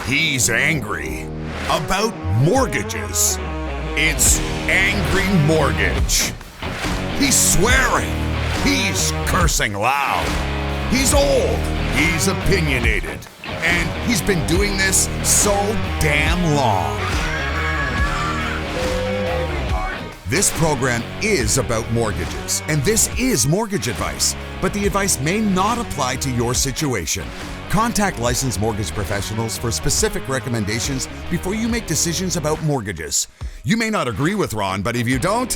He's angry about mortgages. It's Angry Mortgage. He's swearing. He's cursing loud. He's old. He's opinionated. And he's been doing this so damn long. This program is about mortgages, and this is mortgage advice, but the advice may not apply to your situation. Contact licensed mortgage professionals for specific recommendations before you make decisions about mortgages. You may not agree with Ron, but if you don't,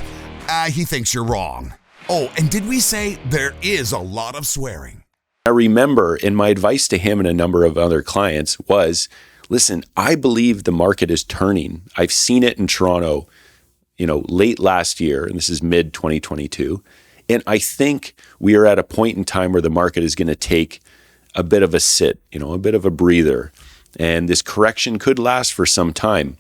he thinks you're wrong. Oh, and did we say there is a lot of swearing? I remember, and my advice to him and a number of other clients was, listen, I believe the market is turning. I've seen it in Toronto, late last year, and this is mid 2022. And I think we are at a point in time where the market is going to take a bit of a sit, a bit of a breather. And this correction could last for some time.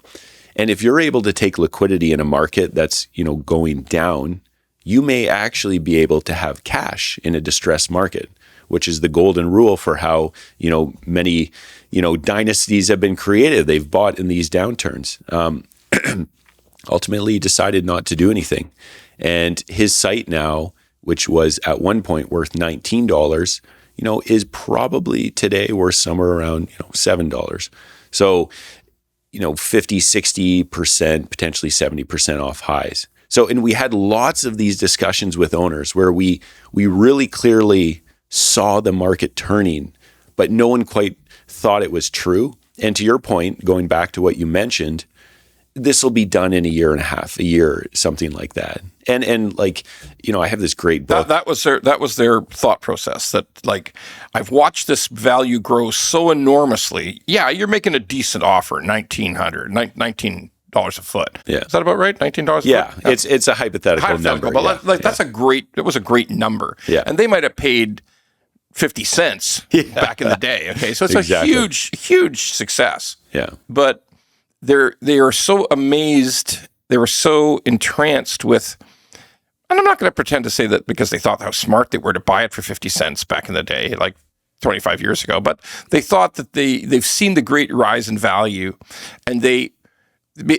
And if you're able to take liquidity in a market that's, going down, you may actually be able to have cash in a distressed market, which is the golden rule for how, many, dynasties have been created. They've bought in these downturns. Ultimately, he decided not to do anything. And his site now, which was at one point worth $19, is probably today worth somewhere around, $7. So, 50, 60%, potentially 70% off highs. So, and we had lots of these discussions with owners where we really clearly saw the market turning, but no one quite thought it was true. And to your point, going back to what you mentioned, this will be done in a year and a half, a year, something like that. And I have this great book. That was their thought process. That I've watched this value grow so enormously. Yeah, you're making a decent offer, $19 a foot. Yeah, is that about right? $19 a foot. Yeah, it's a hypothetical number. But that's it was a great number. Yeah, and they might have paid 50 cents back in the day. Okay, so it's exactly. A huge success. Yeah, but they are so amazed. They were so entranced with, and I'm not going to pretend to say that because they thought how smart they were to buy it for 50 cents back in the day, like 25 years ago, but they thought that they've seen the great rise in value, and they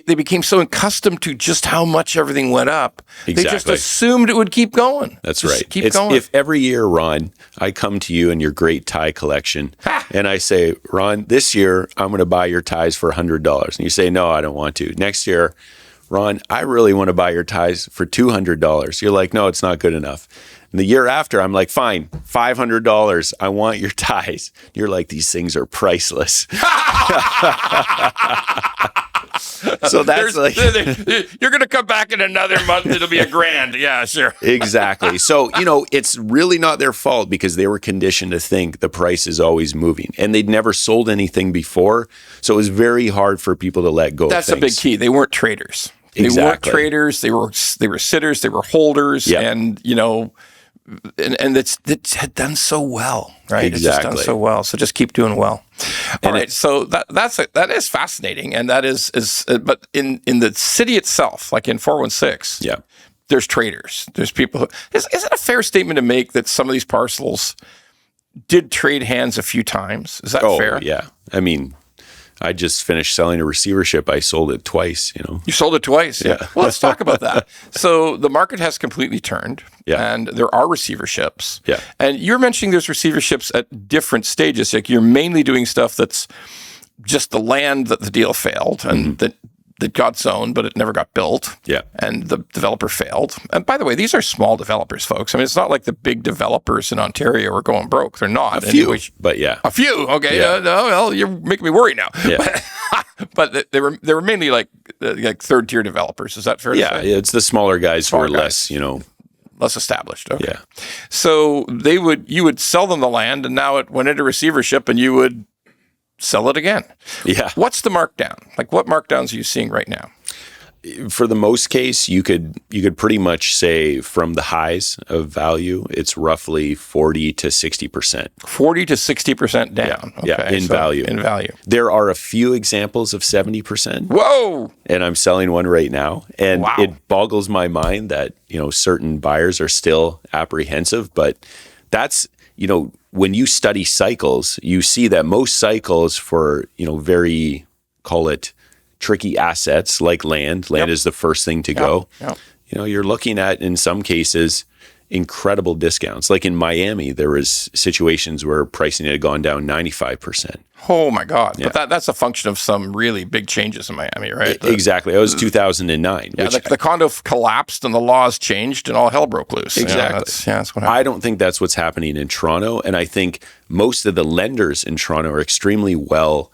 became so accustomed to just how much everything went up. Exactly. They just assumed it would keep going. That's just right. Keep going. If every year, Ron, I come to you and your great tie collection, and I say, Ron, this year I'm going to buy your ties for $100. And you say, no, I don't want to. Next year, Ron, I really want to buy your ties for $200. You're like, no, it's not good enough. And the year after, I'm like, fine, $500. I want your ties. You're like, these things are priceless. So that's you're going to come back in another month. It'll be $1,000. Yeah, sure. Exactly. So, it's really not their fault because they were conditioned to think the price is always moving, and they'd never sold anything before. So it was very hard for people to let go of things. That's a big key. They weren't traders. Exactly. They weren't traders. They were sitters. They were holders. Yep. And, and it had done so well, right? Exactly. It's just done so well. So just keep doing well. All right. So that is fascinating, and that is but in the city itself, like in 416, yeah, there's traders. There's people. Is it a fair statement to make that some of these parcels did trade hands a few times? Is that fair? Yeah. I mean, I just finished selling a receivership. I sold it twice, You sold it twice? Yeah. Well, let's talk about that. So the market has completely turned, yeah, and there are receiverships. Yeah. And you're mentioning there's receiverships at different stages. Like you're mainly doing stuff that's just the land that the deal failed and that got zoned, but it never got built. Yeah. And the developer failed. And by the way, these are small developers, folks. I mean, it's not like the big developers in Ontario are going broke. They're not. A few, but yeah. A few, okay. Yeah. Well, you're making me worry now. Yeah. But they were mainly like third-tier developers. Is that fair to say? Yeah, it's the smaller guys who are less, less established. Okay. Yeah. So you would sell them the land, and now it went into receivership, and you would sell it again. Yeah. What's the markdown? Like, what markdowns are you seeing right now? For the most case, you could pretty much say from the highs of value, it's roughly 40 to 60%. 40 to 60% down. Yeah, Okay, in value. In value. There are a few examples of 70%. Whoa! And I'm selling one right now. And wow. It boggles my mind that, certain buyers are still apprehensive, but that's, when you study cycles, you see that most cycles for, very, call it tricky assets like land is the first thing to go. Yep. You're looking at, in some cases, incredible discounts. Like in Miami, there was situations where pricing had gone down 95%. Oh my God. Yeah. But that's a function of some really big changes in Miami, right? Exactly. That was 2009. Yeah, the condo collapsed and the laws changed and all hell broke loose. Exactly. That's what happened. I don't think that's what's happening in Toronto. And I think most of the lenders in Toronto are extremely well,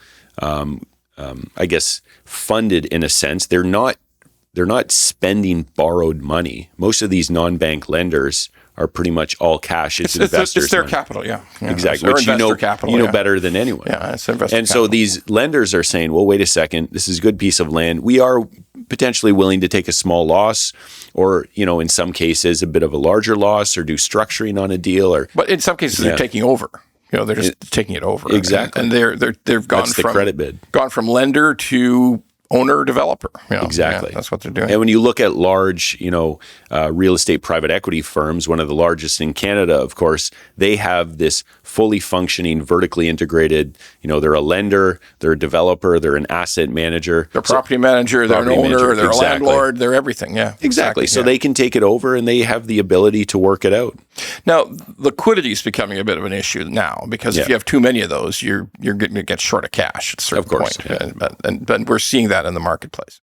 funded in a sense. They're not spending borrowed money. Most of these non-bank lenders are pretty much all cash. It's investors' It's their money. capital, yeah. Exactly. Which capital, better than anyone. Yeah, it's investor And capital. so these lenders are saying, well, wait a second, this is a good piece of land. We are potentially willing to take a small loss or, in some cases, a bit of a larger loss or do structuring on a deal. But in some cases, they're taking over. They're just taking it over. Exactly. And they've gone That's the credit bid. Gone from lender to owner developer. Exactly. Yeah, that's what they're doing. And when you look at large, real estate private equity firms, one of the largest in Canada, of course, they have this fully functioning, vertically integrated, they're a lender, they're a developer, they're an asset manager. They're a property manager, they're an owner, they're a landlord, they're everything. Yeah. Exactly. So they can take it over and they have the ability to work it out. Now, liquidity is becoming a bit of an issue now because if you have too many of those, you're going to get short of cash at a certain point. Yeah. But we're seeing that in the marketplace.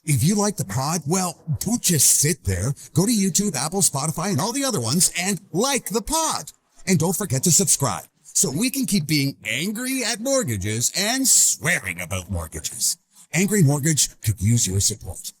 If you like the pod, well, don't just sit there. Go to YouTube, Apple, Spotify, and all the other ones and like the pod. And don't forget to subscribe so we can keep being angry at mortgages and swearing about mortgages. Angry Mortgage could use your support.